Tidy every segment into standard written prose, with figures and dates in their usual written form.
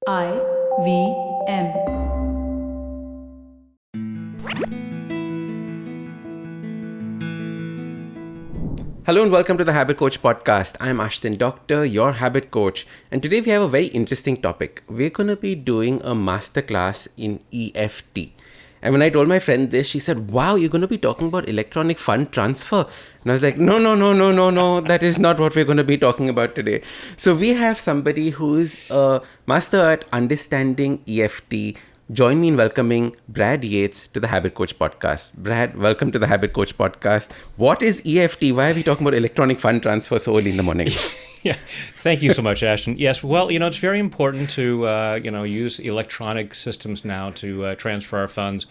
IVM. Hello and welcome to the Habit Coach podcast. I'm Ashdin Doctor, your habit coach, and today we have a very interesting topic. We're going to be doing a masterclass in EFT. And when I told my friend this, she said, "Wow, you're going to be talking about electronic fund transfer." And I was like, no, that is not what we're going to be talking about today. So we have somebody who's a master at understanding EFT. Join me in welcoming Brad Yates to the Habit Coach podcast. Brad, welcome to the Habit Coach podcast. What is EFT? Why are we talking about electronic fund transfer so early in the morning? Yeah, thank you so much, Ashton. Yes, well, it's very important to, use electronic systems now to transfer our funds.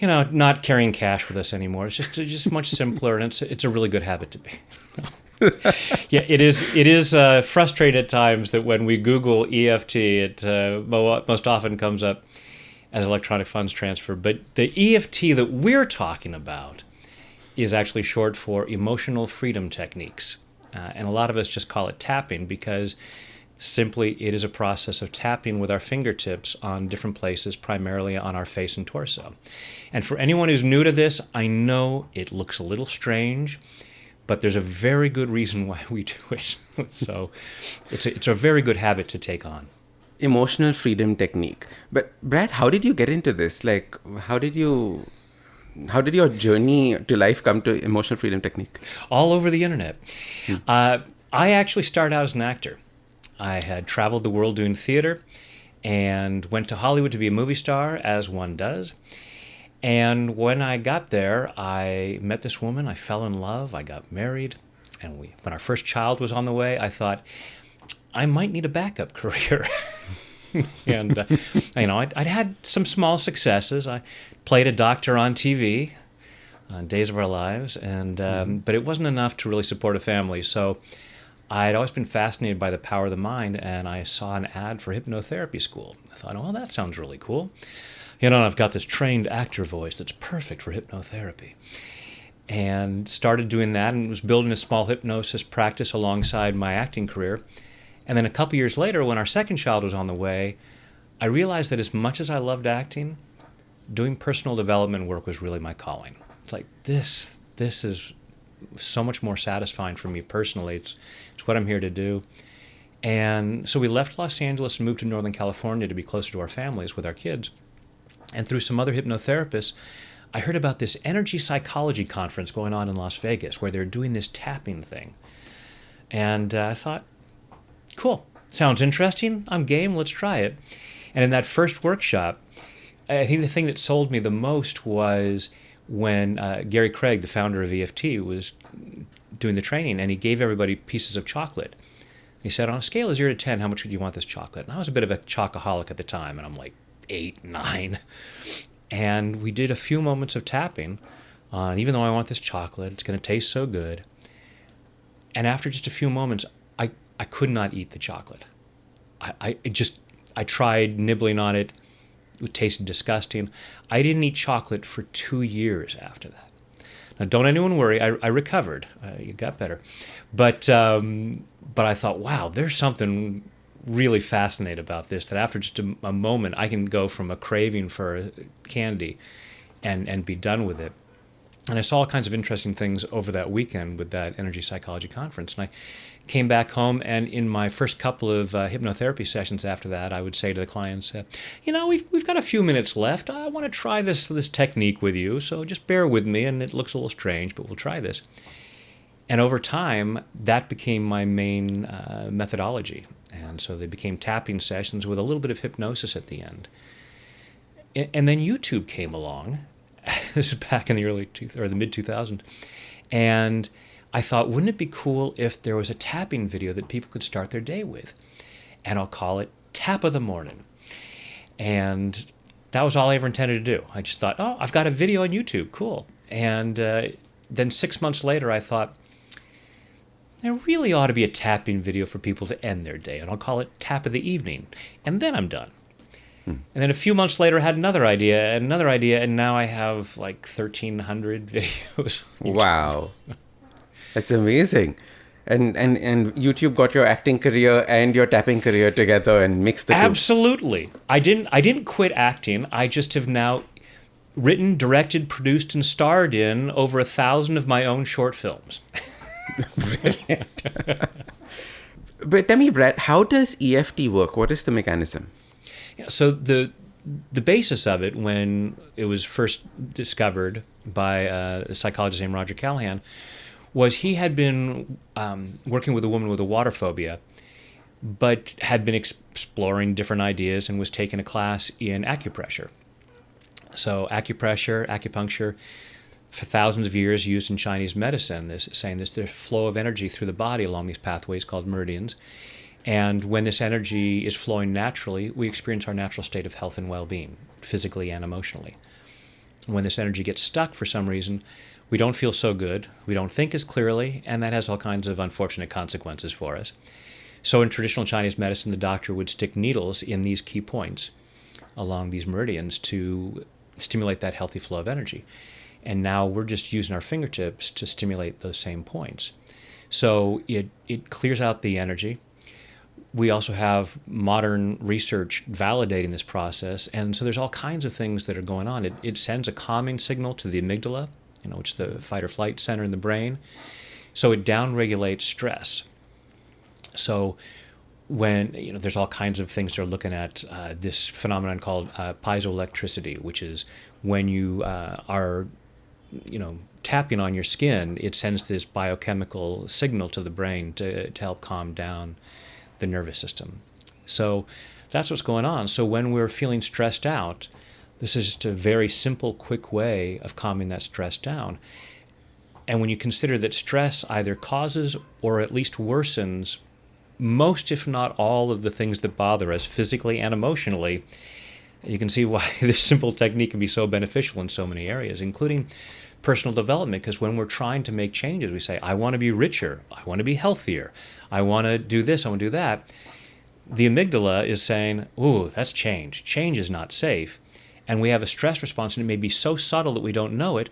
Not carrying cash with us anymore. It's just much simpler, and it's a really good habit to be. Yeah, it is frustrating at times that when we Google EFT, it most often comes up as electronic funds transfer. But the EFT that we're talking about is actually short for emotional freedom techniques. And a lot of us just call it tapping because simply it is a process of tapping with our fingertips on different places, primarily on our face and torso. And for anyone who's new to this, I know it looks a little strange, but there's a very good reason why we do it. So it's a very good habit to take on. Emotional freedom technique. But Brad, how did you get into this? Like, how did your journey to life come to emotional freedom technique? All over the internet. I actually started out as an actor. I had traveled the world doing theater and went to Hollywood to be a movie star, as one does. And when I got there, I met this woman, I fell in love, I got married, and when our first child was on the way, I thought, I might need a backup career. And, I'd had some small successes. I played a doctor on TV on Days of Our Lives, and but it wasn't enough to really support a family. So I'd always been fascinated by the power of the mind, and I saw an ad for hypnotherapy school. I thought, oh, that sounds really cool. I've got this trained actor voice that's perfect for hypnotherapy. And started doing that and was building a small hypnosis practice alongside my acting career. And then a couple years later, when our second child was on the way, I realized that as much as I loved acting, doing personal development work was really my calling. It's like, this is so much more satisfying for me personally. It's what I'm here to do. And so we left Los Angeles and moved to Northern California to be closer to our families with our kids. And through some other hypnotherapists, I heard about this energy psychology conference going on in Las Vegas where they're doing this tapping thing. And I thought, cool, sounds interesting. I'm game, let's try it. And in that first workshop, I think the thing that sold me the most was when Gary Craig, the founder of EFT, was doing the training, and he gave everybody pieces of chocolate. He said, on a scale of 0 to 10, how much would you want this chocolate? And I was a bit of a chocoholic at the time, and I'm like, 8, 9. And we did a few moments of tapping on, even though I want this chocolate, it's going to taste so good. And after just a few moments, I could not eat the chocolate. I tried nibbling on it. It tasted disgusting. I didn't eat chocolate for 2 years after that. Now, don't anyone worry. I recovered. It got better. But I thought, wow, there's something really fascinating about this, that after just a moment, I can go from a craving for candy and be done with it. And I saw all kinds of interesting things over that weekend with that energy psychology conference. And I came back home, and in my first couple of hypnotherapy sessions after that, I would say to the clients, we've got a few minutes left. I want to try this technique with you, so just bear with me. And it looks a little strange, but we'll try this. And over time, that became my main methodology. And so they became tapping sessions with a little bit of hypnosis at the end. And then YouTube came along. This is back in the mid 2000s, and I thought, wouldn't it be cool if there was a tapping video that people could start their day with? And I'll call it Tap of the Morning. And that was all I ever intended to do. I just thought, oh, I've got a video on YouTube, cool. And then 6 months later, I thought, there really ought to be a tapping video for people to end their day, and I'll call it Tap of the Evening, and then I'm done. And then a few months later, I had another idea, and now I have like 1,300 videos. Wow. That's amazing. And YouTube got your acting career and your tapping career together and mixed the two. Absolutely. I didn't quit acting. I just have now written, directed, produced, and starred in over 1,000 of my own short films. Brilliant. But tell me, Brad, how does EFT work? What is the mechanism? Yeah, so the basis of it, when it was first discovered by a psychologist named Roger Callahan, was he had been working with a woman with a water phobia, but had been exploring different ideas and was taking a class in acupressure. So acupressure, acupuncture, for thousands of years used in Chinese medicine, saying there's the flow of energy through the body along these pathways called meridians. And when this energy is flowing naturally, we experience our natural state of health and well-being, physically and emotionally. When this energy gets stuck for some reason, we don't feel so good, we don't think as clearly, and that has all kinds of unfortunate consequences for us. So in traditional Chinese medicine, the doctor would stick needles in these key points along these meridians to stimulate that healthy flow of energy. And now we're just using our fingertips to stimulate those same points. So it clears out the energy. We also have modern research validating this process. And so there's all kinds of things that are going on. It sends a calming signal to the amygdala, which is the fight or flight center in the brain. So it downregulates stress. So when, there's all kinds of things they're looking at, this phenomenon called piezoelectricity, which is when you are tapping on your skin, it sends this biochemical signal to the brain to help calm down the nervous system. So that's what's going on. So when we're feeling stressed out, this is just a very simple, quick way of calming that stress down. And when you consider that stress either causes or at least worsens most, if not all, of the things that bother us physically and emotionally, you can see why this simple technique can be so beneficial in so many areas, including personal development. Because when we're trying to make changes, we say, I want to be richer, I want to be healthier, I want to do this, I want to do that. The amygdala is saying, ooh, that's change. Change is not safe. And we have a stress response, and it may be so subtle that we don't know it.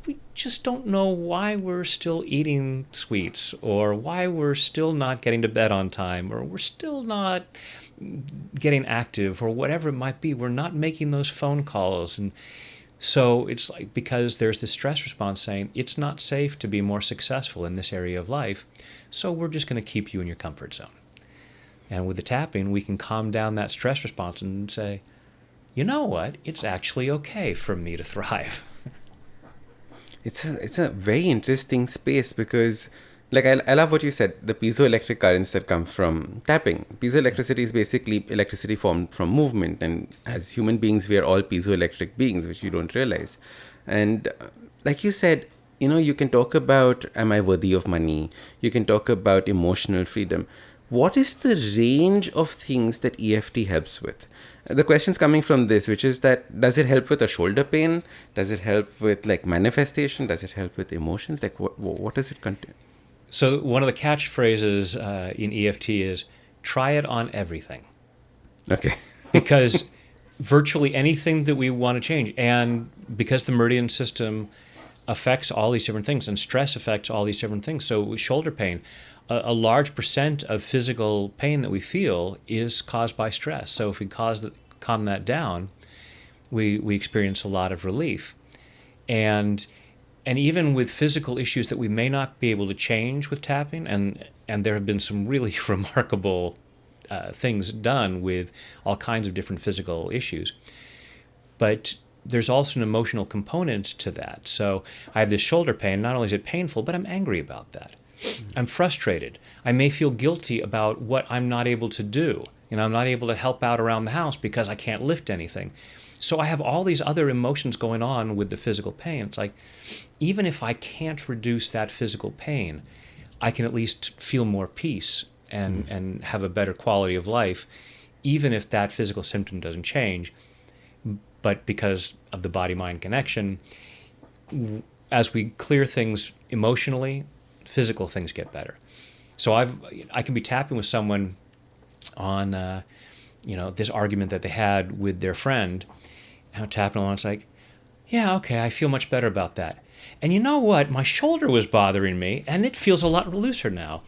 We just don't know why we're still eating sweets, or why we're still not getting to bed on time, or we're still not getting active, or whatever it might be. We're not making those phone calls. And so it's like, because there's this stress response saying it's not safe to be more successful in this area of life, so we're just going to keep you in your comfort zone. And with the tapping, we can calm down that stress response and say, you know what, it's actually okay for me to thrive. It's a very interesting space because, like, I love what you said, the piezoelectric currents that come from tapping. Piezoelectricity is basically electricity formed from movement, and as human beings, we are all piezoelectric beings, which you don't realize. And like you said, you can talk about, am I worthy of money? You can talk about emotional freedom. What is the range of things that EFT helps with? The question's coming from this, which is that, does it help with a shoulder pain? Does it help with manifestation? Does it help with emotions? What does it contain? So one of the catchphrases in EFT is, try it on everything. Okay. Because virtually anything that we want to change, and because the meridian system affects all these different things, and stress affects all these different things. So shoulder pain, a large percent of physical pain that we feel is caused by stress. So if we calm that down, we experience a lot of relief. And even with physical issues that we may not be able to change with tapping, and there have been some really remarkable things done with all kinds of different physical issues. But there's also an emotional component to that. So I have this shoulder pain. Not only is it painful, but I'm angry about that. I'm frustrated. I may feel guilty about what I'm not able to do. I'm not able to help out around the house because I can't lift anything. So I have all these other emotions going on with the physical pain. It's like, even if I can't reduce that physical pain, I can at least feel more peace and have a better quality of life, even if that physical symptom doesn't change. But because of the body-mind connection, as we clear things emotionally, physical things get better. So I can be tapping with someone on this argument that they had with their friend, and I'm tapping along. It's like, yeah, okay, I feel much better about that. And you know what? My shoulder was bothering me, and it feels a lot looser now.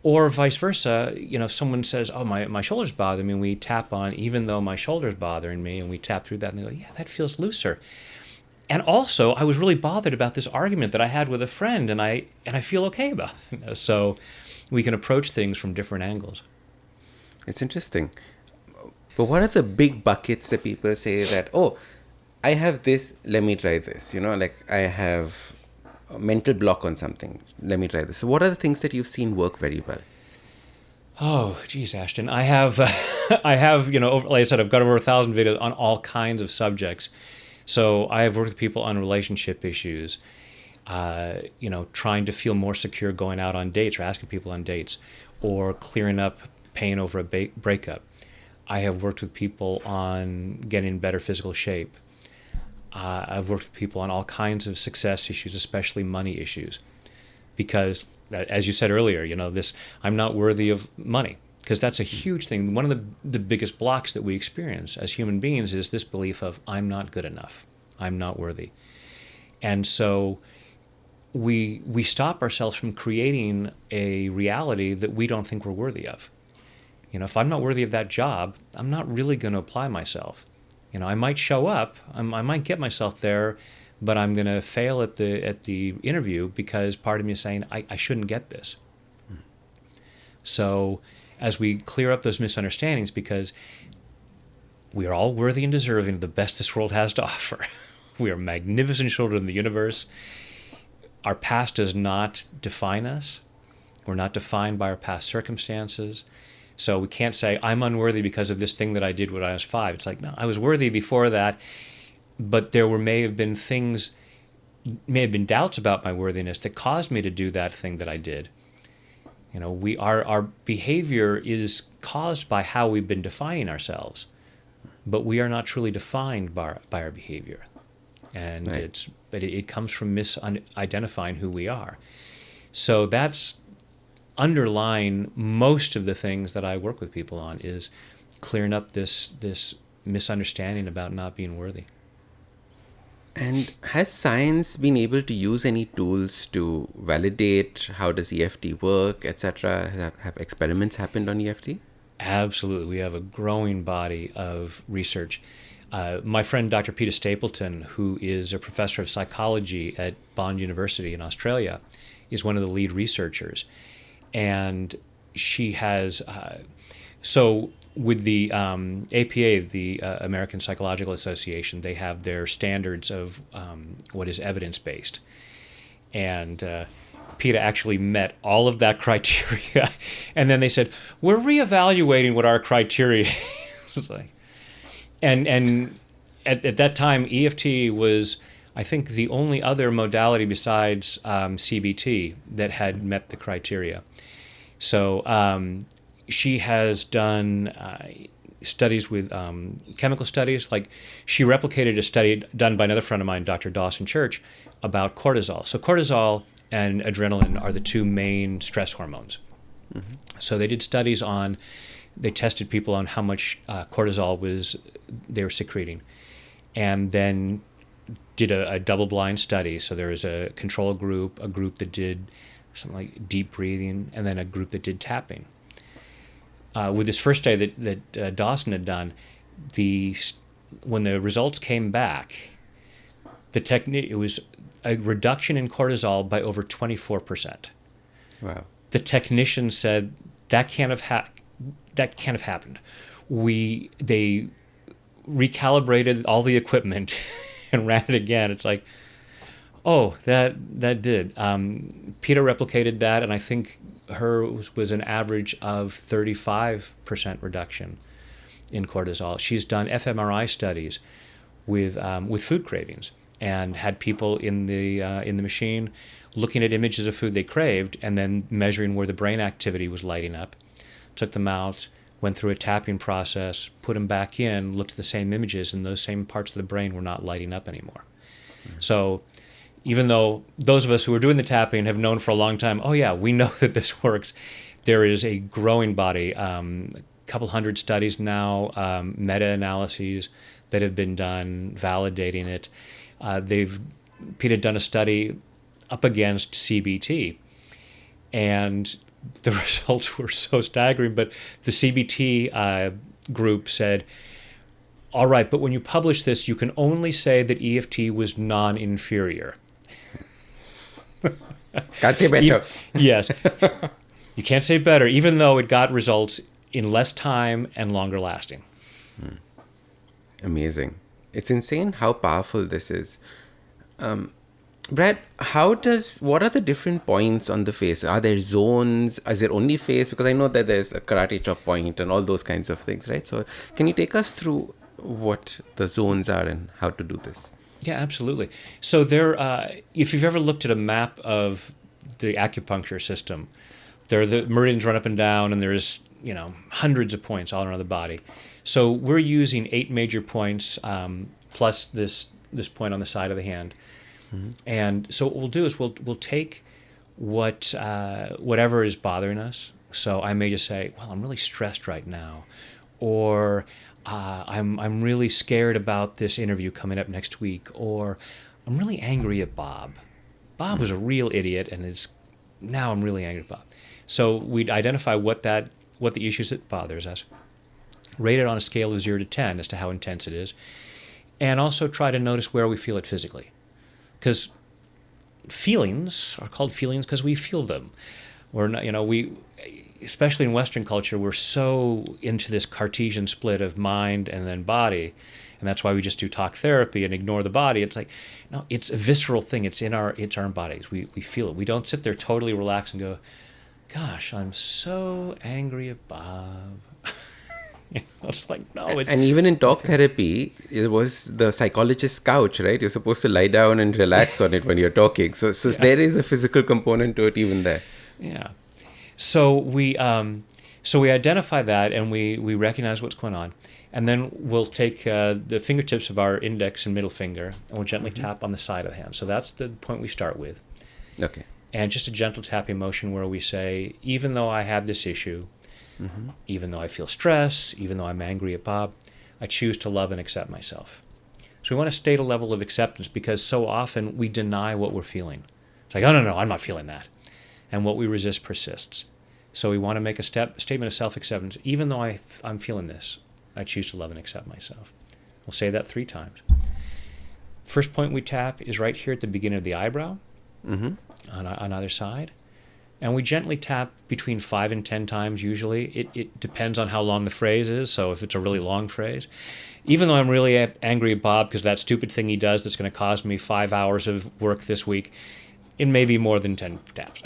Or vice versa, if someone says, oh, my shoulder's bothering me, and we tap on, even though my shoulder's bothering me, and we tap through that, and they go, yeah, that feels looser. And also, I was really bothered about this argument that I had with a friend, and I feel okay about it. So we can approach things from different angles. It's interesting. But what are the big buckets that people say that, oh, I have this, let me try this. Like I have a mental block on something, let me try this. So what are the things that you've seen work very well? Oh, geez, Ashdin. I have, like I said, I've got over 1,000 videos on all kinds of subjects. So I have worked with people on relationship issues, trying to feel more secure going out on dates or asking people on dates, or clearing up pain over a breakup. I have worked with people on getting in better physical shape. I've worked with people on all kinds of success issues, especially money issues, because, as you said earlier, I'm not worthy of money, because that's a huge thing. One of the biggest blocks that we experience as human beings is this belief of I'm not good enough, I'm not worthy. And so we stop ourselves from creating a reality that we don't think we're worthy of. If I'm not worthy of that job, I'm not really going to apply myself. I might show up, I might get myself there, but I'm going to fail at the interview because part of me is saying I shouldn't get this. So as we clear up those misunderstandings, because we are all worthy and deserving of the best this world has to offer. We are magnificent children of the universe. Our past does not define us. We're not defined by our past circumstances. So we can't say, I'm unworthy because of this thing that I did when I was 5. It's like, no, I was worthy before that, but may have been doubts about my worthiness that caused me to do that thing that I did. Our behavior is caused by how we've been defining ourselves, but we are not truly defined by our behavior. And right. It comes from misidentifying who we are. So that's underlying most of the things that I work with people on, is clearing up this misunderstanding about not being worthy. And has science been able to use any tools to validate how does EFT work, etc.? Have experiments happened on EFT? Absolutely. We have a growing body of research. My friend Dr. Peter Stapleton, who is a professor of psychology at Bond University in Australia, is one of the lead researchers. And she has, so with the APA, the American Psychological Association, they have their standards of what is evidence-based. And PETA actually met all of that criteria. And then they said, we're reevaluating what our criteria is. And at that time, EFT was, I think, the only other modality besides CBT that had met the criteria. So she has done studies with chemical studies. Like, she replicated a study done by another friend of mine, Dr. Dawson Church, about cortisol. So cortisol and adrenaline are the two main stress hormones. Mm-hmm. So they did studies they tested people on how much cortisol they were secreting, and then did a double-blind study. So there was a control group, a group that did something like deep breathing, and then a group that did tapping. With this first study that Dawson had done, when the results came back, it was a reduction in cortisol by over 24%. Wow. The technician said that can't have happened. They recalibrated all the equipment and ran it again. It's like, oh, that did. PETA replicated that, and I think hers was an average of 35% reduction in cortisol. She's done fMRI studies with food cravings, and had people in the machine looking at images of food they craved, and then measuring where the brain activity was lighting up. Took them out, went through a tapping process, put them back in, looked at the same images, and those same parts of the brain were not lighting up anymore. Mm-hmm. So even though those of us who are doing the tapping have known for a long time, oh yeah, we know that this works, there is a growing body, a couple hundred studies now, meta-analyses that have been done validating it. They've Pete had done a study up against CBT, and the results were so staggering. But the CBT group said, all right, but when you publish this, you can only say that EFT was non-inferior. Can't say better. Yes. You can't say better, even though it got results in less time and longer lasting. Amazing. It's insane how powerful this is. Brad, what are the different points on the face? Are there zones? Is there only face? Because I know that there's a karate chop point and all those kinds of things, right? So can you take us through what the zones are and how to do this? Yeah, absolutely. So if you've ever looked at a map of the acupuncture system, the meridians run up and down, and there's hundreds of points all around the body. So we're using 8 major points plus this point on the side of the hand. Mm-hmm. And so what we'll do is we'll take whatever is bothering us. So I may just say, well, I'm really stressed right now, or I'm really scared about this interview coming up next week, or I'm really angry at Bob. Bob was a real idiot, and now I'm really angry at Bob. So we'd identify what the issues that bothers us, rate it on a scale of 0 to 10 as to how intense it is, and also try to notice where we feel it physically. Because feelings are called feelings because we feel them. We're not, especially in Western culture, we're so into this Cartesian split of mind and then body, and that's why we just do talk therapy and ignore the body. It's like, no, it's a visceral thing. It's in our bodies. We feel it. We don't sit there totally relaxed and go, gosh, I'm so angry at Bob. It's like, no. And even in talk therapy, it was the psychologist's couch, right? You're supposed to lie down and relax on it when you're talking. So yeah. There is a physical component to it even there. Yeah. So we identify that, and we recognize what's going on. And then we'll take the fingertips of our index and middle finger, and we'll gently tap on the side of the hand. So that's the point we start with. Okay. And just a gentle tapping motion where we say, even though I have this issue, even though I feel stress, even though I'm angry at Bob, I choose to love and accept myself. So we want to state a level of acceptance, because so often we deny what we're feeling. It's like, oh, no, I'm not feeling that. And what we resist persists. So we want to make a statement of self-acceptance. Even though I'm feeling this, I choose to love and accept myself. We'll say that 3 times. First point we tap is right here at the beginning of the eyebrow on either side. And we gently tap between 5 and 10 times usually. It depends on how long the phrase is. So if it's a really long phrase, even though I'm really angry at Bob because that stupid thing he does that's going to cause me 5 hours of work this week, it may be more than 10 taps.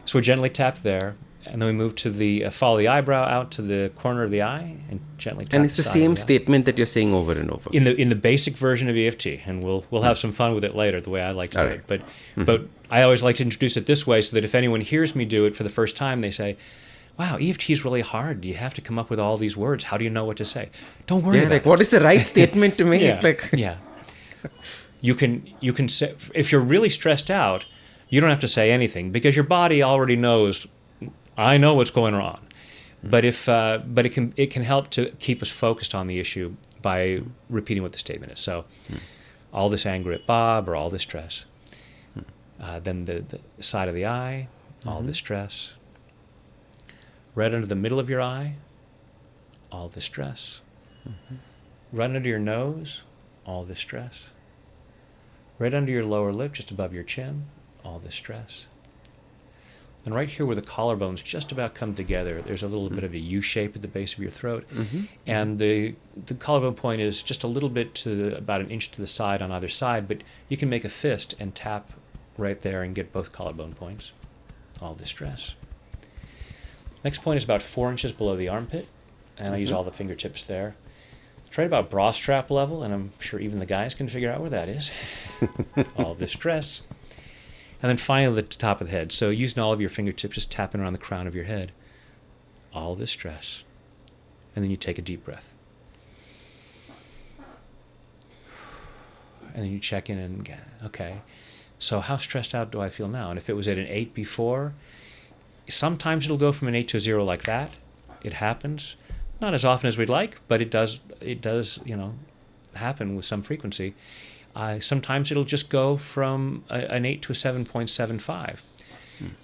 So we gently tap there, and then we move to follow the eyebrow out to the corner of the eye and gently tap. And it's the same statement that you're saying over and over. In the basic version of EFT, and we'll have some fun with it later, the way I like to do it. But I always like to introduce it this way so that if anyone hears me do it for the first time, they say, wow, EFT is really hard. You have to come up with all these words. How do you know what to say? Don't worry about it. What is the right statement to make? Yeah. You can say, if you're really stressed out, you don't have to say anything because your body already knows. I know what's going on, but it can help to keep us focused on the issue by repeating what the statement is. So, all this anger at Bob or all this stress. Then the side of the eye, all this stress. Right under the middle of your eye, all the stress. Right under your nose, all the stress. Right under your lower lip, just above your chin, all the stress. And right here where the collarbones just about come together, there's a little bit of a U shape at the base of your throat. And the collarbone point is just a little bit to about 1 inch to the side on either side, but you can make a fist and tap right there and get both collarbone points, all the stress. Next point is about 4 inches below the armpit, and I use all the fingertips there. It's right about bra strap level, and I'm sure even the guys can figure out where that is. All the stress. And then finally, the top of the head. So using all of your fingertips, just tapping around the crown of your head. All the stress. And then you take a deep breath. And then you check in and, okay, so how stressed out do I feel now? And if it was at an 8 before, sometimes it'll go from an 8 to a 0 like that. It happens. Not as often as we'd like, but it does, happen with some frequency. Sometimes it'll just go from an 8 to a 7.75.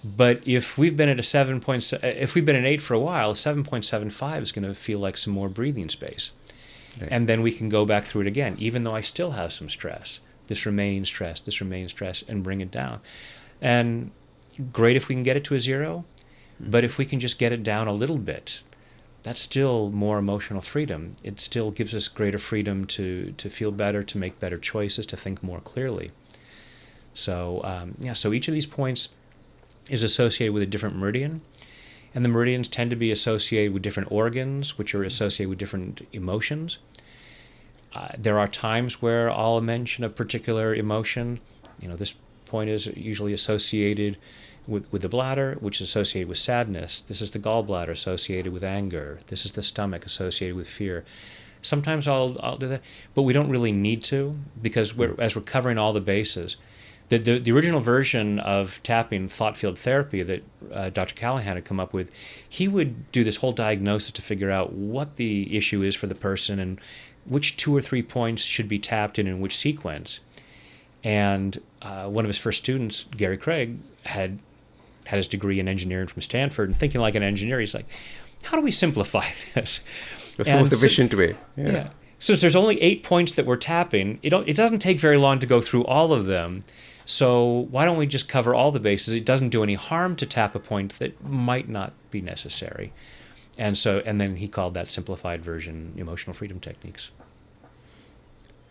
But if we've been at if we've been at 8 for a while, 7.75 is going to feel like some more breathing space. Right. And then we can go back through it again, even though I still have some stress, this remaining stress, and bring it down. And great if we can get it to a 0, but if we can just get it down a little bit, that's still more emotional freedom. It still gives us greater freedom to feel better, to make better choices, to think more clearly. So, so each of these points is associated with a different meridian, and the meridians tend to be associated with different organs, which are associated with different emotions. There are times where I'll mention a particular emotion. This point is usually associated with the bladder, which is associated with sadness. This is the gallbladder, associated with anger. This is the stomach, associated with fear. Sometimes I'll do that, but we don't really need to, because as we're covering all the bases. The original version of tapping, thought field therapy, that Dr. Callahan had come up with, he would do this whole diagnosis to figure out what the issue is for the person and which 2 or 3 points should be tapped in which sequence. And one of his first students, Gary Craig, had his degree in engineering from Stanford, and thinking like an engineer, he's like, how do we simplify this? That's the most efficient way. Yeah. Since there's only 8 points that we're tapping, it doesn't take very long to go through all of them. So why don't we just cover all the bases? It doesn't do any harm to tap a point that might not be necessary. And then he called that simplified version emotional freedom techniques.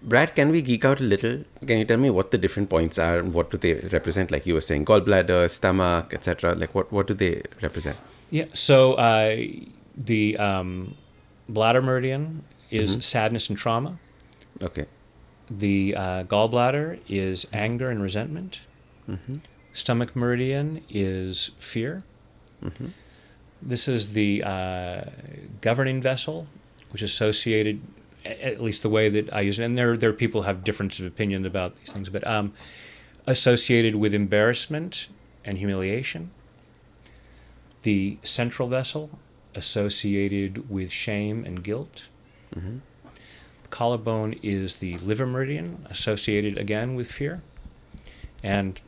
Brad, can we geek out a little? Can you tell me what the different points are and what do they represent? Like you were saying, gallbladder, stomach, etc. Like what do they represent? Yeah. So the bladder meridian is sadness and trauma. Okay. The gallbladder is anger and resentment. Stomach meridian is fear. This is the governing vessel, which is associated, at least the way that I use it, and there are people who have difference of opinion about these things, but associated with embarrassment and humiliation. The central vessel, associated with shame and guilt. The collarbone is the liver meridian, associated again with fear. And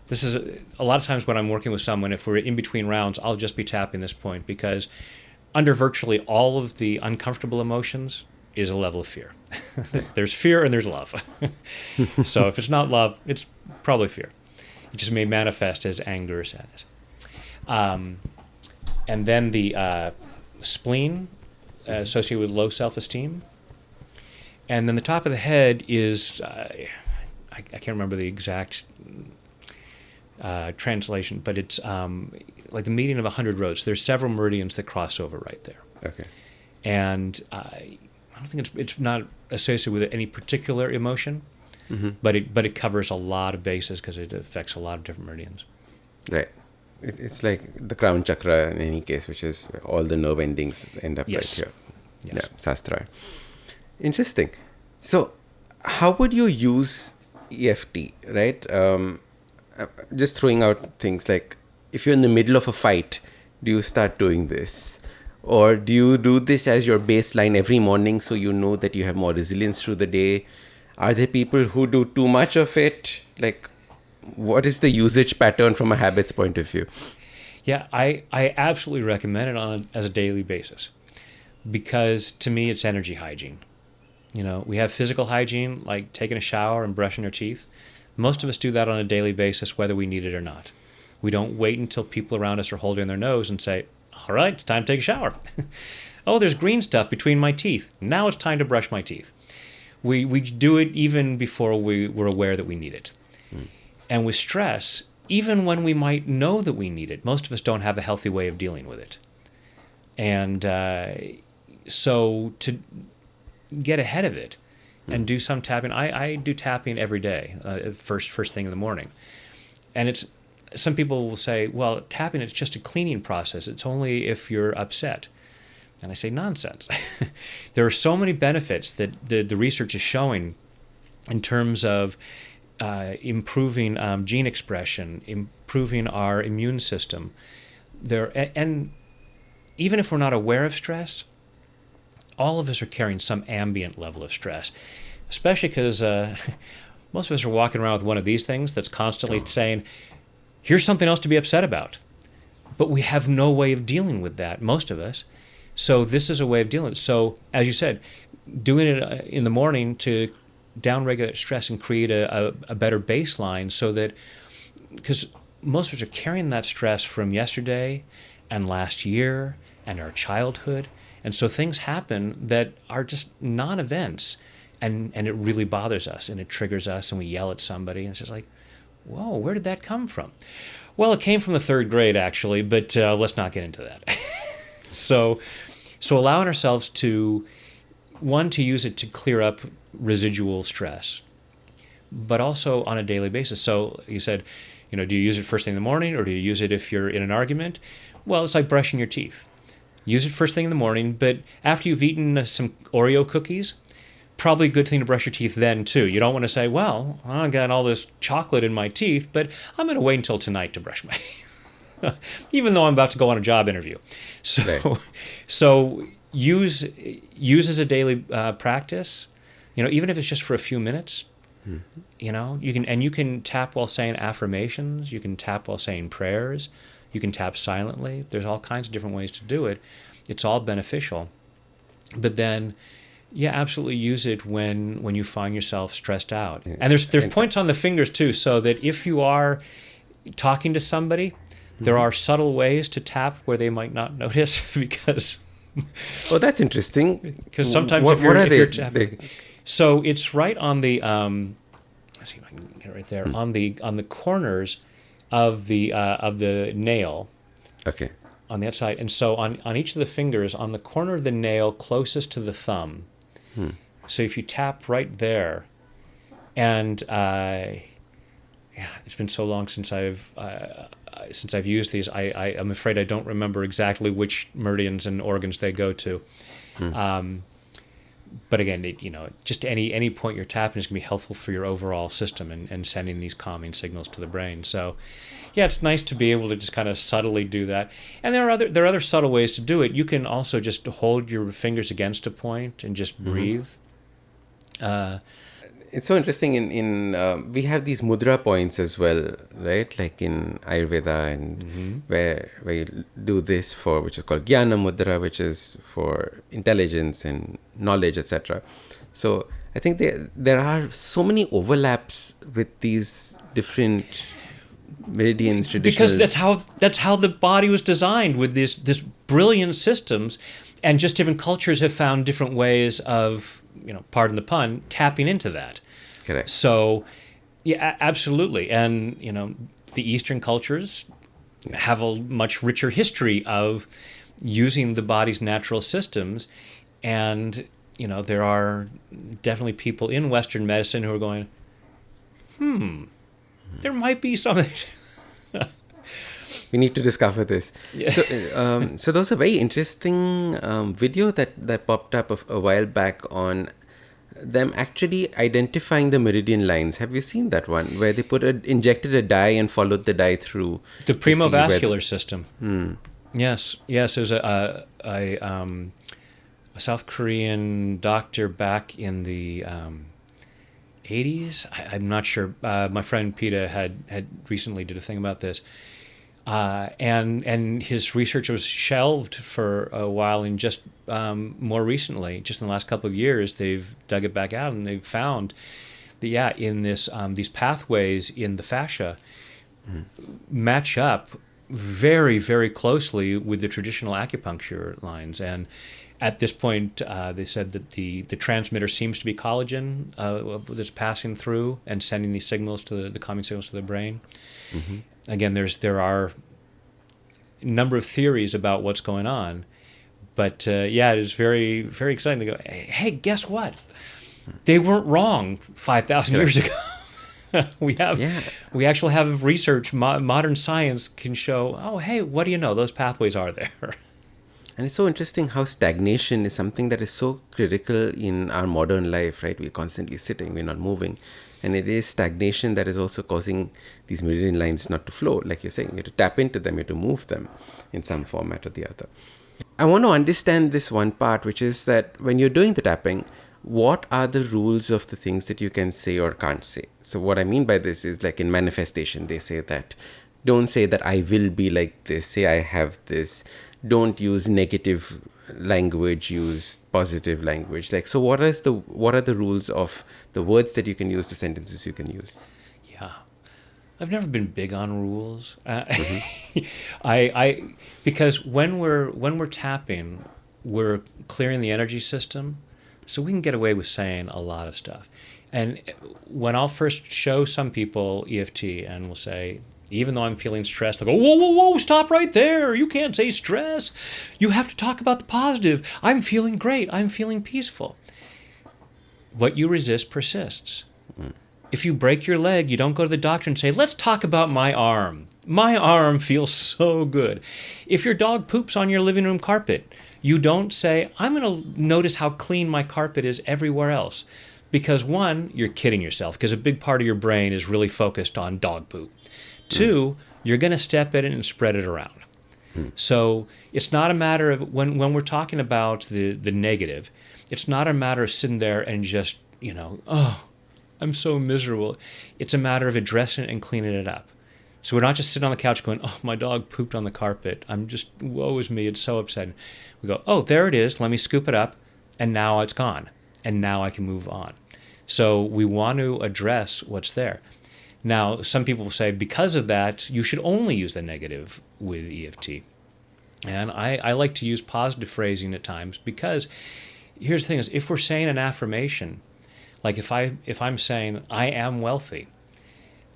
this is a lot of times when I'm working with someone, if we're in between rounds, I'll just be tapping this point, because under virtually all of the uncomfortable emotions is a level of fear. There's fear and there's love. So if it's not love, it's probably fear. It just may manifest as anger or sadness. And then the spleen, associated with low self-esteem. And then the top of the head is, I can't remember the exact translation, but it's like the median of 100 roads. There's several meridians that cross over right there. Okay. And I don't think it's not associated with any particular emotion, but it covers a lot of bases because it affects a lot of different meridians. Right. It's like the crown chakra in any case, which is all the nerve endings end up right here. Yes. Yeah, Sastra. Interesting. So, how would you use EFT, right? Just throwing out things like, if you're in the middle of a fight, do you start doing this? Or do you do this as your baseline every morning so you know that you have more resilience through the day? Are there people who do too much of it? Like, what is the usage pattern from a habits point of view? Yeah, I absolutely recommend it as a daily basis, because to me it's energy hygiene. We have physical hygiene, like taking a shower and brushing our teeth. Most of us do that on a daily basis, whether we need it or not. We don't wait until people around us are holding their nose and say, all right, it's time to take a shower. Oh, there's green stuff between my teeth. Now it's time to brush my teeth. We do it even before we're aware that we need it. And with stress, even when we might know that we need it, most of us don't have a healthy way of dealing with it. And so to get ahead of it and do some tapping, I do tapping every day, first thing in the morning. And some people will say, well, tapping, it's just a cleaning process. It's only if you're upset. And I say, nonsense. There are so many benefits that the research is showing in terms of improving gene expression, improving our immune system. And even if we're not aware of stress, all of us are carrying some ambient level of stress, especially because most of us are walking around with one of these things that's constantly saying, here's something else to be upset about. But we have no way of dealing with that, most of us. So this is a way of dealing with it. So, as you said, doing it in the morning to downregulate stress and create a better baseline so that, because most of us are carrying that stress from yesterday and last year and our childhood. And so things happen that are just non-events, and it really bothers us and it triggers us, and we yell at somebody and it's just like, whoa, where did that come from? Well, it came from the third grade, actually, but let's not get into that. So allowing ourselves to use it to clear up residual stress, but also on a daily basis. So you said, do you use it first thing in the morning, or do you use it if you're in an argument? Well, it's like brushing your teeth. Use it first thing in the morning, but after you've eaten some Oreo cookies, probably a good thing to brush your teeth then too. You don't want to say, well, I got all this chocolate in my teeth, but I'm going to wait until tonight to brush my teeth, even though I'm about to go on a job interview. So, Right. so use as a daily practice. Even if it's just for a few minutes. You can tap while saying affirmations. You can tap while saying prayers. You can tap silently. There's all kinds of different ways to do it. It's all beneficial. But then, absolutely use it when you find yourself stressed out. Yeah. And there's points on the fingers too, so that if you are talking to somebody, there are subtle ways to tap where they might not notice because. Oh, that's interesting. Because sometimes if you're tapping, so it's right on the let's see if I can get it right there on the corners of the nail. Okay. On the outside, and so on each of the fingers, on the corner of the nail closest to the thumb. So if you tap right there, and it's been so long since I've used these, I'm afraid I don't remember exactly which meridians and organs they go to. But again, just any point you're tapping is going to be helpful for your overall system and sending these calming signals to the brain. So, it's nice to be able to just kind of subtly do that. And there are other subtle ways to do it. You can also just hold your fingers against a point and just breathe. It's so interesting. In we have these mudra points as well, right? Like in Ayurveda, and where you do this for, which is called Jnana Mudra, which is for intelligence and knowledge, etc. So I think there are so many overlaps with these different meridians, traditional. Because that's how the body was designed, with this brilliant systems, and just different cultures have found different ways of, pardon the pun, tapping into that. Correct. So, absolutely. And, the Eastern cultures have a much richer history of using the body's natural systems. And, there are definitely people in Western medicine who are going, there might be something. We need to discover this. Yeah. So there was a very interesting video that popped up a while back on them actually identifying the meridian lines. Have you seen that one where they injected a dye and followed the dye through the premovascular system? Yes. There's a South Korean doctor back in the 80s. I'm not sure. My friend Peta had recently did a thing about this. And his research was shelved for a while, and just more recently, just in the last couple of years, they've dug it back out, and they've found that in these pathways in the fascia match up very, very closely with the traditional acupuncture lines. And at this point, they said that the transmitter seems to be collagen that's passing through and sending these signals the calming signals to the brain. Again, there are a number of theories about what's going on, but it is very, very exciting to go, hey, guess what? They weren't wrong 5,000 years ago. We actually have research. Modern science can show, oh, hey, what do you know? Those pathways are there. And it's so interesting how stagnation is something that is so critical in our modern life, right? We're constantly sitting, we're not moving. And it is stagnation that is also causing these meridian lines not to flow. Like you're saying, you have to tap into them, you have to move them in some format or the other. I want to understand this one part, which is that when you're doing the tapping, what are the rules of the things that you can say or can't say? So what I mean by this is, like in manifestation, they say that don't say that I will be like this, say I have this. Don't use negative language, use positive language. Like, so what are the rules of the words that you can use, the sentences you can use? Yeah. I've never been big on rules. I because when we're tapping, we're clearing the energy system, so we can get away with saying a lot of stuff. And when I'll first show some people EFT, and we'll say, even though I'm feeling stressed, they'll go, whoa, whoa, whoa, stop right there. You can't say stress. You have to talk about the positive. I'm feeling great. I'm feeling peaceful. What you resist persists. If you break your leg, you don't go to the doctor and say, let's talk about my arm. My arm feels so good. If your dog poops on your living room carpet, you don't say, I'm going to notice how clean my carpet is everywhere else. Because one, you're kidding yourself, because a big part of your brain is really focused on dog poop. Two, you're going to step in it and spread it around. So it's not a matter of, when we're talking about the negative, it's not a matter of sitting there and just, oh, I'm so miserable. It's a matter of addressing it and cleaning it up. So we're not just sitting on the couch going, oh, my dog pooped on the carpet. I'm just, woe is me. It's so upsetting. We go, oh, there it is. Let me scoop it up. And now it's gone. And now I can move on. So we want to address what's there. Now, some people will say, because of that, you should only use the negative with EFT. And I like to use positive phrasing at times, because here's the thing is, if we're saying an affirmation, like if I'm saying, I am wealthy,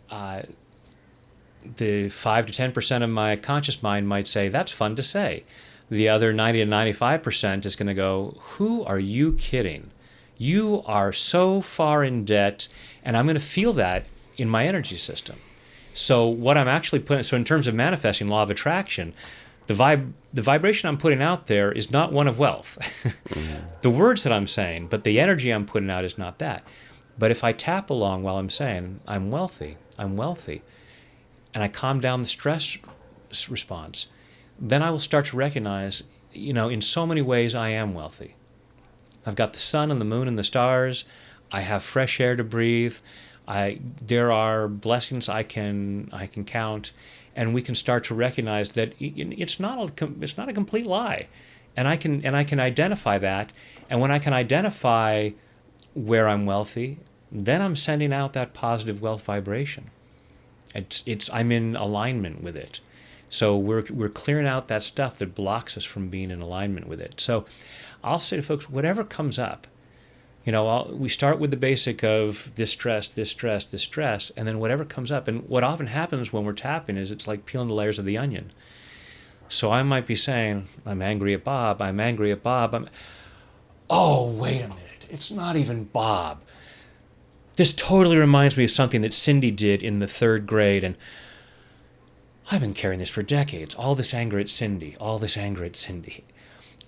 the 5 to 10% of my conscious mind might say, that's fun to say. The other 90 to 95% is going to go, who are you kidding? You are so far in debt, and I'm going to feel that in my energy system. So what I'm actually putting, so in terms of manifesting law of attraction, the vibration I'm putting out there is not one of wealth. The words that I'm saying, but the energy I'm putting out is not that. But if I tap along while I'm saying, I'm wealthy, and I calm down the stress response, then I will start to recognize, in so many ways I am wealthy. I've got the sun and the moon and the stars. I have fresh air to breathe. There are blessings I can count, and we can start to recognize that it's not a complete lie, and I can identify that. And when I can identify where I'm wealthy, then I'm sending out that positive wealth vibration. I'm in alignment with it. So we're clearing out that stuff that blocks us from being in alignment with it. So I'll say to folks, whatever comes up, we start with the basic of this stress, and then whatever comes up. And what often happens when we're tapping is it's like peeling the layers of the onion. So I might be saying, I'm angry at Bob. Oh, wait a minute. It's not even Bob. This totally reminds me of something that Cindy did in the 3rd grade, and I've been carrying this for decades. All this anger at Cindy.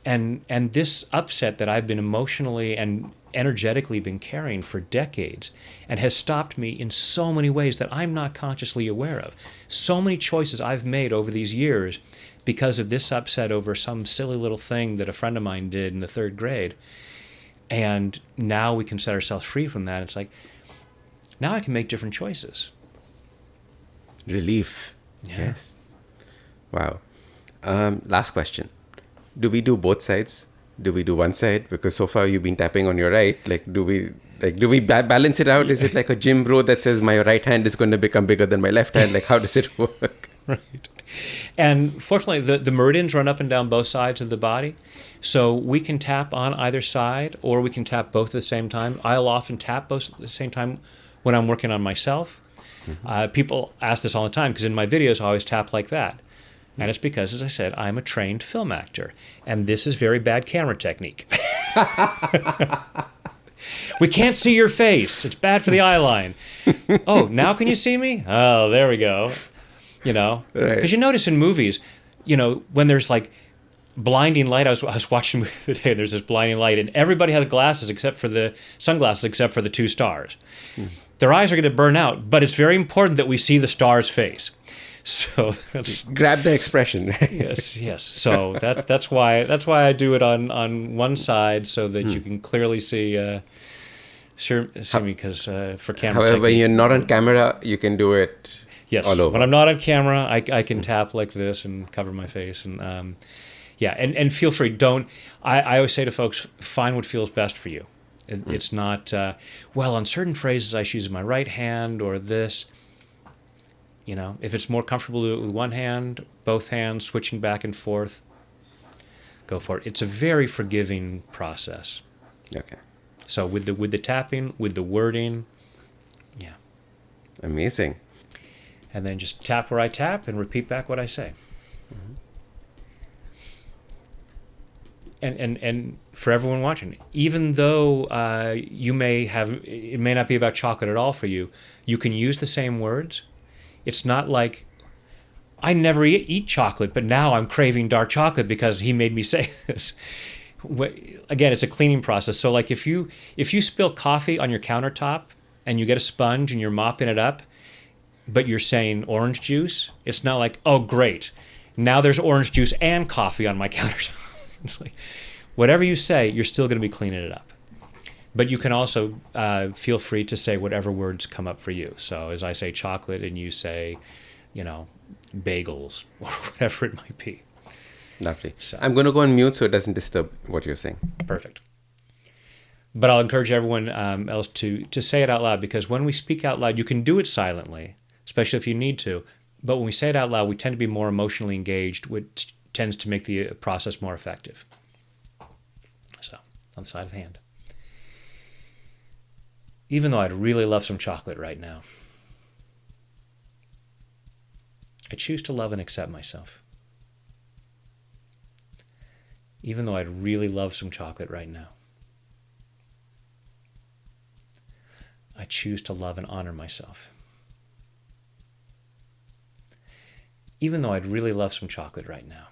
And this upset that I've been emotionally and energetically been carrying for decades, and has stopped me in so many ways that I'm not consciously aware of. So many choices I've made over these years because of this upset over some silly little thing that a friend of mine did in the 3rd grade. And now we can set ourselves free from that. It's like, now I can make different choices. Relief. Yeah. Yes. Wow. Last question. Do we do both sides? Do we do one side? Because so far you've been tapping on your right. Do we balance it out? Is it like a gym bro that says my right hand is going to become bigger than my left hand? How does it work? Right. And fortunately, the meridians run up and down both sides of the body. So we can tap on either side, or we can tap both at the same time. I'll often tap both at the same time when I'm working on myself. Mm-hmm. People ask this all the time, because in my videos I always tap like that. And it's because, as I said, I'm a trained film actor. And this is very bad camera technique. We can't see your face. It's bad for the eye line. Oh, now can you see me? Oh, there we go. Because you notice in movies, when there's like blinding light. I was watching a movie today, and there's this blinding light, and everybody has sunglasses except for the 2 stars. Their eyes are going to burn out, but it's very important that we see the star's face. So that's Grab the expression. yes. So that's why I do it on one side so that you can clearly see see me, because for camera However, when technique. you're not on camera, you can do it Yes, all when over. I'm not on camera, I can tap like this and cover my face, and yeah, and feel free. Don't I always say to folks, find what feels best for you. It's not well, on certain phrases I use my right hand or this. If it's more comfortable to do it with one hand, both hands, switching back and forth, go for it. It's a very forgiving process. Okay. So with the tapping, with the wording, yeah, Amazing. and then just tap where I tap and repeat back what I say. And for everyone watching, even though it may not be about chocolate at all for you, you can use the same words. It's not like I never eat chocolate, but now I'm craving dark chocolate because he made me say this. Again, it's a cleaning process. So like if you spill coffee on your countertop and you get a sponge and you're mopping it up, but you're saying orange juice, it's not like, oh great, now there's orange juice and coffee on my countertop. It's like, whatever you say, you're still going to be cleaning it up. But you can also feel free to say whatever words come up for you. So as I say chocolate and you say, bagels or whatever it might be. Lovely. So. I'm going to go on mute so it doesn't disturb what you're saying. Perfect. But I'll encourage everyone else to say it out loud, because when we speak out loud, you can do it silently, especially if you need to. But when we say it out loud, we tend to be more emotionally engaged, which tends to make the process more effective. So, on the side of the hand. Even though I'd really love some chocolate right now, I choose to love and accept myself. Even though I'd really love some chocolate right now, I choose to love and honor myself. Even though I'd really love some chocolate right now,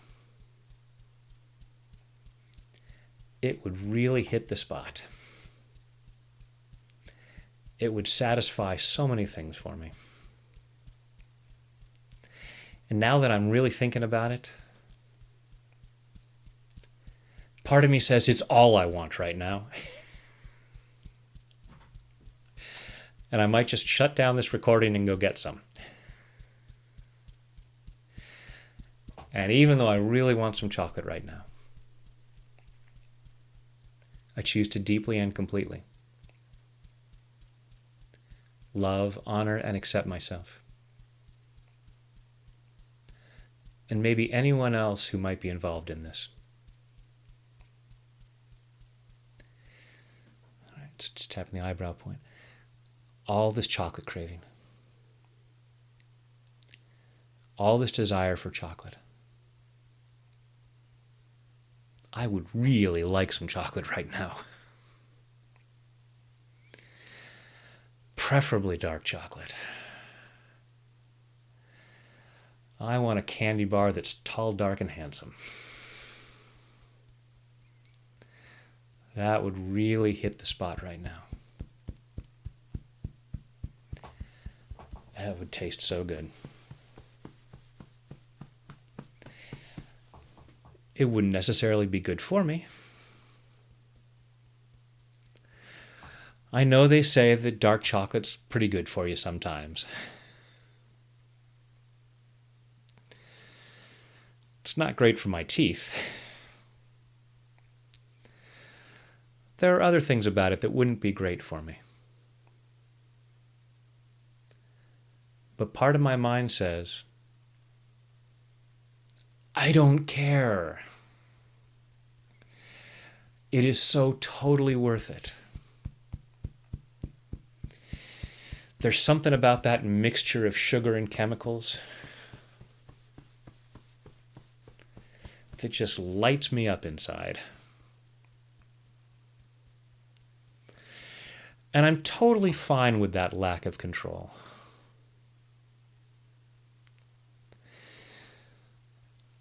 it would really hit the spot. It would satisfy so many things for me. And now that I'm really thinking about it, part of me says it's all I want right now. And I might just shut down this recording and go get some. And even though I really want some chocolate right now, I choose to deeply and completely love, honor, and accept myself. And maybe anyone else who might be involved in this. All right, just tapping the eyebrow point. All this chocolate craving. All this desire for chocolate. I would really like some chocolate right now. Preferably dark chocolate. I want a candy bar that's tall, dark, and handsome. That would really hit the spot right now. That would taste so good. It wouldn't necessarily be good for me. I know they say that dark chocolate's pretty good for you sometimes. It's not great for my teeth. There are other things about it that wouldn't be great for me. But part of my mind says, I don't care. It is so totally worth it. There's something about that mixture of sugar and chemicals that just lights me up inside. And I'm totally fine with that lack of control.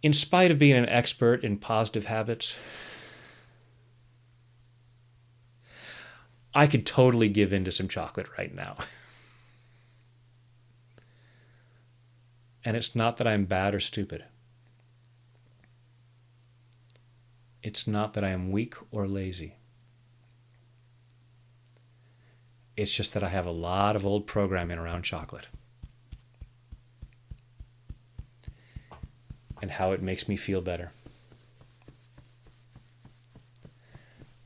In spite of being an expert in positive habits, I could totally give in to some chocolate right now. And it's not that I'm bad or stupid. It's not that I am weak or lazy. It's just that I have a lot of old programming around chocolate and how it makes me feel better.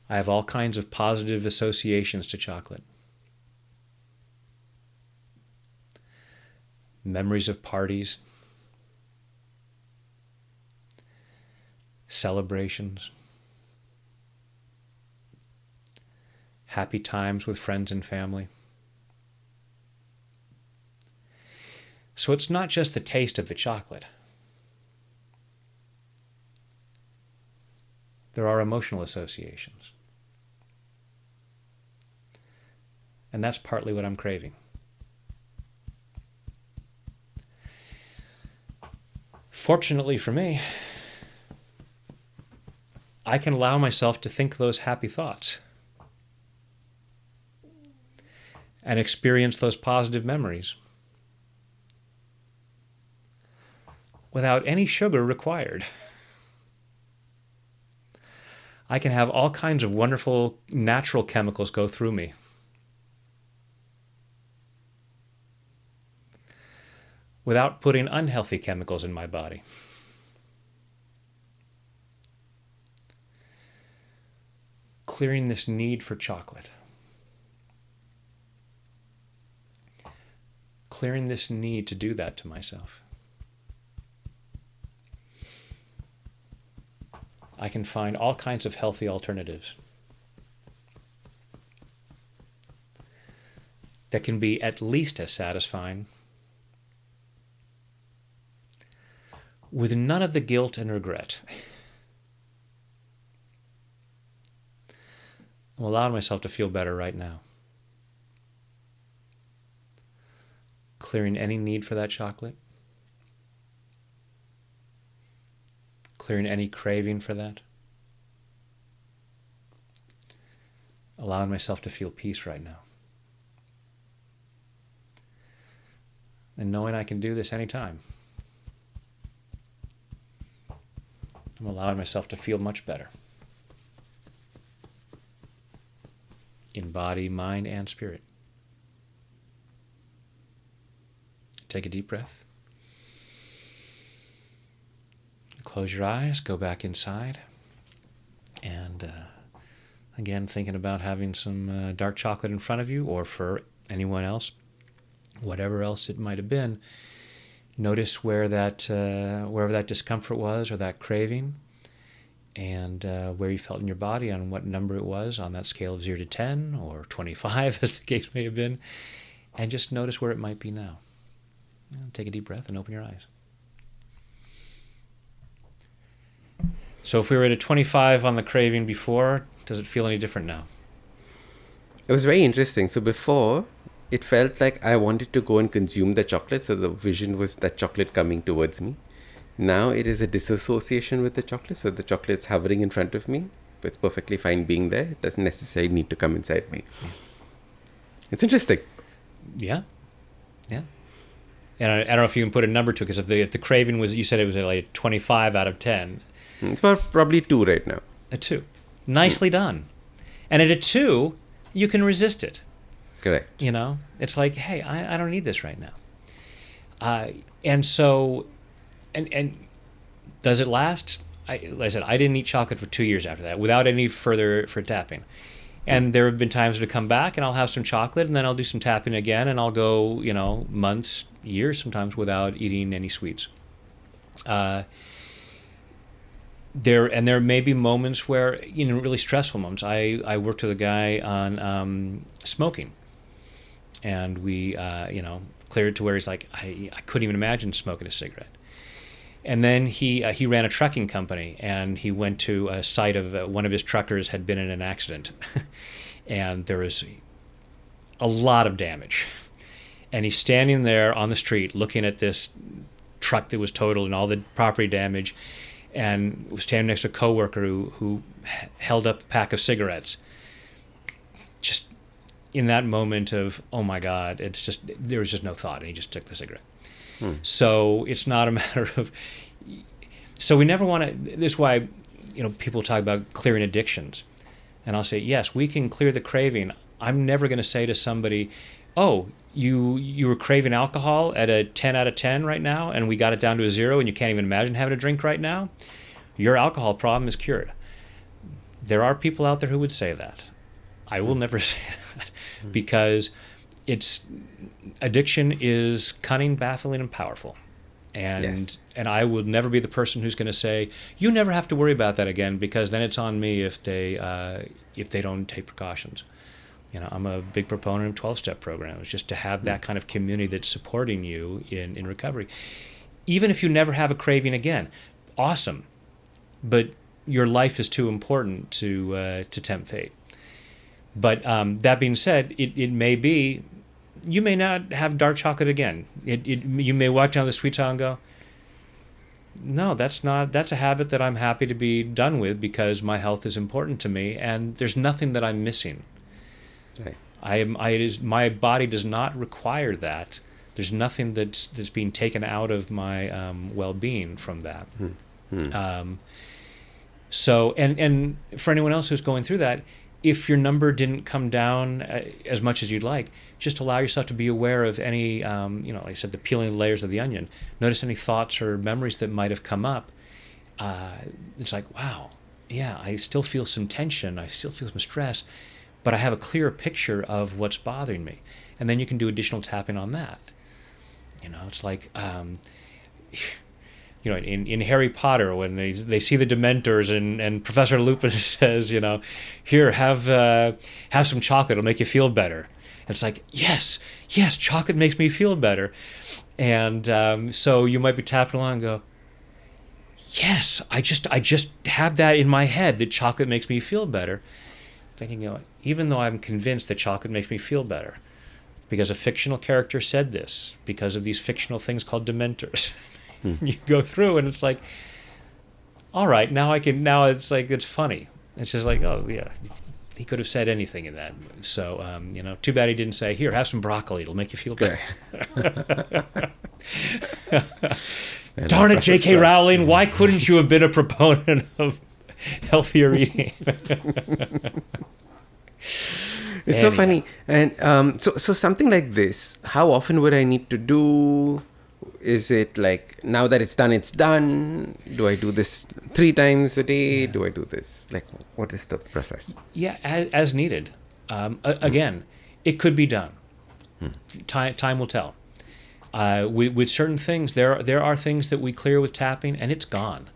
I have all kinds of positive associations to chocolate. Memories of parties, celebrations, happy times with friends and family. So it's not just the taste of the chocolate. There are emotional associations. And that's partly what I'm craving. Fortunately for me, I can allow myself to think those happy thoughts and experience those positive memories without any sugar required. I can have all kinds of wonderful natural chemicals go through me. Without putting unhealthy chemicals in my body. Clearing this need for chocolate. Clearing this need to do that to myself. I can find all kinds of healthy alternatives that can be at least as satisfying with none of the guilt and regret. I'm allowing myself to feel better right now. Clearing any need for that chocolate. Clearing any craving for that. Allowing myself to feel peace right now. And knowing I can do this anytime. I'm allowing myself to feel much better. In body, mind, and spirit. Take a deep breath. Close your eyes, go back inside. And again, thinking about having some dark chocolate in front of you, or for anyone else, whatever else it might have been. Notice where that wherever that discomfort was or that craving, and where you felt in your body, on what number it was on that scale of 0 to 10 or 25, as the case may have been, and just notice where it might be now. Take a deep breath and open your eyes. So if we were at a 25 on the craving before, does it feel any different now? It was very interesting. So before, it felt like I wanted to go and consume the chocolate. So the vision was that chocolate coming towards me. Now it is a disassociation with the chocolate. So the chocolate's hovering in front of me. But it's perfectly fine being there. It doesn't necessarily need to come inside me. It's interesting. Yeah. Yeah. And I don't know if you can put a number to it, because if the craving was, you said it was like 25 out of 10. It's about probably 2 right now. A 2. Nicely done. And at a 2, you can resist it. Correct. You know, it's like, hey, I don't need this right now. And so, and does it last? Like I said, I didn't eat chocolate for 2 years after that, without any further for tapping. And there have been times to come back and I'll have some chocolate and then I'll do some tapping again, and I'll go, months, years sometimes without eating any sweets. There may be moments where, really stressful moments. I worked with a guy on smoking, and we, cleared it to where he's like, I couldn't even imagine smoking a cigarette. And then he ran a trucking company, and he went to a site of one of his truckers had been in an accident, and there was a lot of damage. And he's standing there on the street looking at this truck that was totaled and all the property damage, and was standing next to a coworker who held up a pack of cigarettes. Just in that moment of, oh my God, there was just no thought, and he just took the cigarette. So it's not a matter of. So we never want to. This is why, people talk about clearing addictions, and I'll say yes, we can clear the craving. I'm never going to say to somebody, "Oh, you were craving alcohol at a 10 out of 10 right now, and we got it down to a 0, and you can't even imagine having a drink right now. Your alcohol problem is cured." There are people out there who would say that. I will never say that because addiction is cunning, baffling, and powerful. And I would never be the person who's going to say, you never have to worry about that again, because then it's on me if they don't take precautions. I'm a big proponent of 12-step programs, just to have that kind of community that's supporting you in recovery. Even if you never have a craving again, awesome. But your life is too important to tempt fate. But that being said, it may be, you may not have dark chocolate again. You may walk down the sweet aisle and go, no, that's a habit that I'm happy to be done with because my health is important to me and there's nothing that I'm missing. Right. My body does not require that. There's nothing that's being taken out of my well-being from that. So, and for anyone else who's going through that, if your number didn't come down as much as you'd like, just allow yourself to be aware of any, like I said, the peeling layers of the onion. Notice any thoughts or memories that might have come up. It's like, wow, yeah, I still feel some tension. I still feel some stress, but I have a clearer picture of what's bothering me. And then you can do additional tapping on that. It's like, in Harry Potter, when they see the Dementors and Professor Lupin says, here, have some chocolate, it'll make you feel better. And it's like, yes, chocolate makes me feel better. And so you might be tapping along and go, yes, I just have that in my head that chocolate makes me feel better. Then you go, even though I'm convinced that chocolate makes me feel better, because a fictional character said this, because of these fictional things called Dementors. You go through and it's like, all right, now it's like, it's funny. It's just like, oh yeah, he could have said anything in that. So, too bad he didn't say, here, have some broccoli, it'll make you feel better. Darn it, J.K. Rowling, why couldn't you have been a proponent of healthier eating? It's so funny. And so something like this, how often would I need to do? Is it like, now that it's done? Do I do this 3 times a day? Yeah. Do I do this? Like, what is the process? Yeah, as needed. Again, it could be done. Time will tell. With certain things, there are things that we clear with tapping, and it's gone.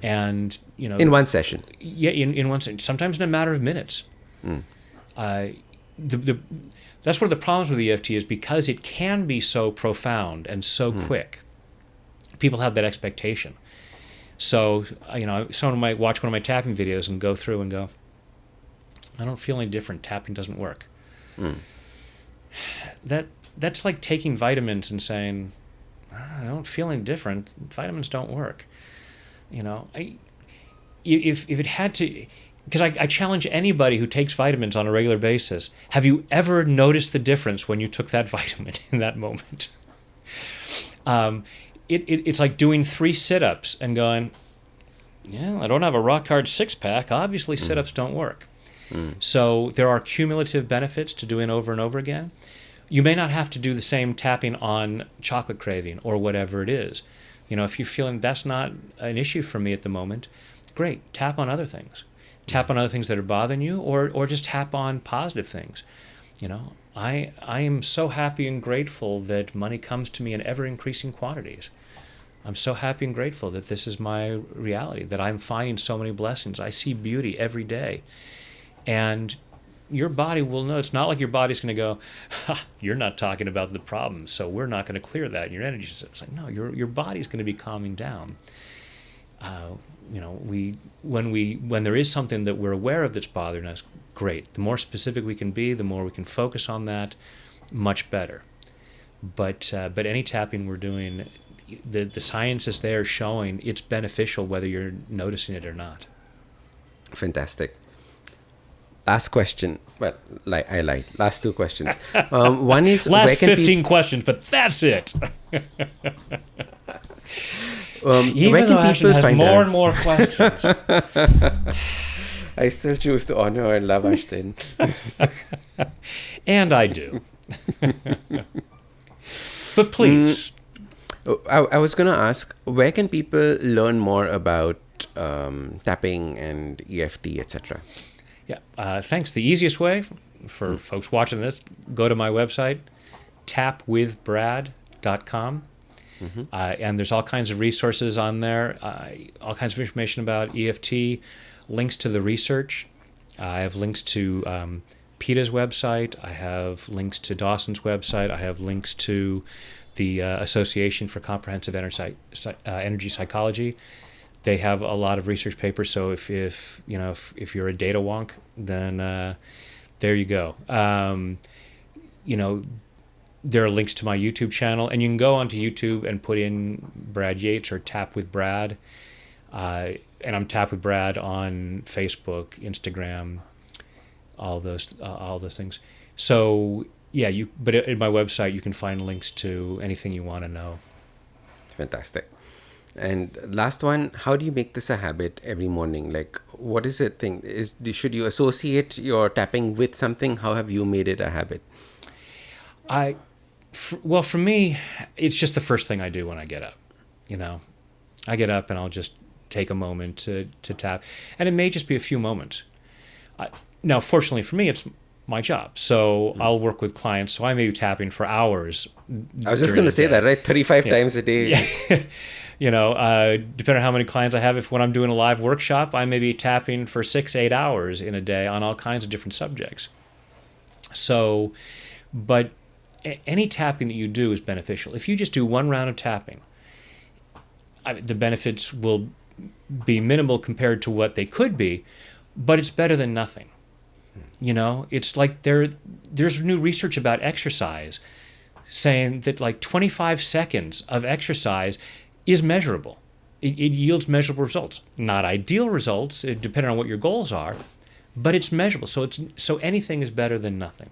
And, in one session. Yeah, in one session. Sometimes in a matter of minutes. That's one of the problems with EFT is because it can be so profound and so quick. People have that expectation. So, someone might watch one of my tapping videos and go through and go, I don't feel any different. Tapping doesn't work. That's like taking vitamins and saying, I don't feel any different. Vitamins don't work. If it had to... Because I challenge anybody who takes vitamins on a regular basis. Have you ever noticed the difference when you took that vitamin in that moment? It's like doing 3 sit-ups and going, yeah, I don't have a rock-hard 6-pack. Obviously, sit-ups don't work. So there are cumulative benefits to doing over and over again. You may not have to do the same tapping on chocolate craving or whatever it is. If you're feeling that's not an issue for me at the moment, great, tap on other things. Tap on other things that are bothering you, or just tap on positive things. I am so happy and grateful that money comes to me in ever-increasing quantities. I'm so happy and grateful that this is my reality, that I'm finding so many blessings. I see beauty every day. And your body will know. It's not like your body's going to go, you're not talking about the problem, so we're not going to clear that. Your energy, it's like, no, your body's going to be calming down. When there is something that we're aware of that's bothering us, great. The more specific we can be, the more we can focus on that, much better. But any tapping we're doing, the science is there showing it's beneficial whether you're noticing it or not. Fantastic. Last question. Well, like I lied. Last two questions. One is Last where can 15 people questions, but that's it. where Even can though Ashton people has find more out? and more questions. I still choose to honor and love Ashdin. And I do. But please. I was going to ask, where can people learn more about tapping and EFT, etc.? Yeah, thanks. The easiest way for folks watching this, go to my website, tapwithbrad.com. And there's all kinds of resources on there, all kinds of information about EFT, links to the research. I have links to PETA's website. I have links to Dawson's website. I have links to the Association for Comprehensive Energy Psychology. They have a lot of research papers. So if you're a data wonk, then there you go. There are links to my YouTube channel, and you can go onto YouTube and put in Brad Yates or Tap with Brad. And I'm Tap with Brad on Facebook, Instagram, all those things. So yeah, but in my website you can find links to anything you want to know. Fantastic. And last one, how do you make this a habit every morning? Like, what is it thing? Should you associate your tapping with something? How have you made it a habit? Well, for me, it's just the first thing I do when I get up. I get up and I'll just take a moment to tap, and it may just be a few moments. Now, fortunately for me, it's my job, so I'll work with clients, so I may be tapping for hours. I was just going to say that, right? 35 times a day. Yeah. Depending on how many clients I have, when I'm doing a live workshop, I may be tapping for 6-8 hours in a day on all kinds of different subjects. So, but any tapping that you do is beneficial. If you just do one round of tapping, the benefits will be minimal compared to what they could be, but it's better than nothing. It's like there's new research about exercise saying that like 25 seconds of exercise is measurable. It yields measurable results. Not ideal results, depending on what your goals are, but it's measurable. So anything is better than nothing.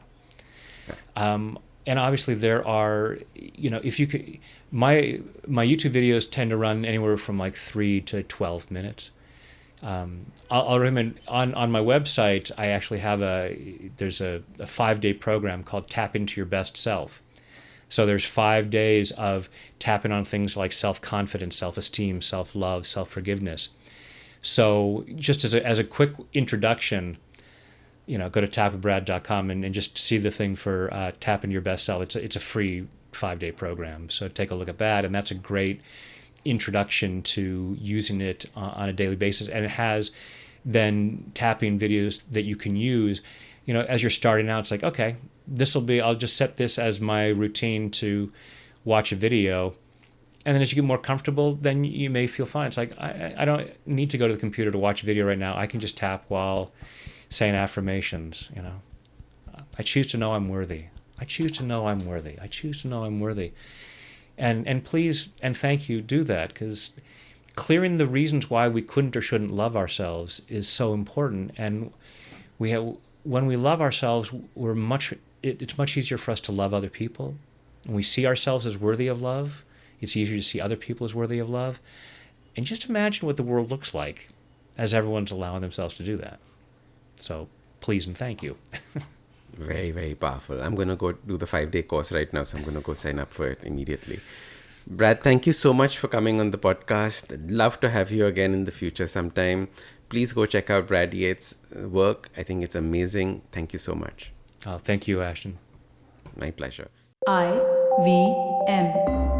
And obviously there are, if you could, my YouTube videos tend to run anywhere from like 3 to 12 minutes. I'll recommend on my website, I actually have there's a 5-day program called Tap Into Your Best Self. So there's 5 days of tapping on things like self-confidence, self-esteem, self-love, self-forgiveness. So just as a quick introduction, go to tapwithbrad.com and just see the thing for Tap Into Your Best Self. It's a free 5-day program. So take a look at that, and that's a great introduction to using it on a daily basis. And it has then tapping videos that you can use. As you're starting out, it's like, okay, I'll just set this as my routine to watch a video. And then as you get more comfortable, then you may feel fine. It's like, I don't need to go to the computer to watch a video right now. I can just tap while saying affirmations. I choose to know I'm worthy. I choose to know I'm worthy. I choose to know I'm worthy. And please and thank you, do that, because clearing the reasons why we couldn't or shouldn't love ourselves is so important. And when we love ourselves, it's much easier for us to love other people. When we see ourselves as worthy of love, it's easier to see other people as worthy of love. And just imagine what the world looks like as everyone's allowing themselves to do that. So please and thank you. Very, very powerful. I'm going to go do the 5-day course right now, so I'm going to go sign up for it immediately. Brad, thank you so much for coming on the podcast. I'd love to have you again in the future sometime. Please go check out Brad Yates' work. I think it's amazing. Thank you so much. Thank you, Ashton. My pleasure. IVM.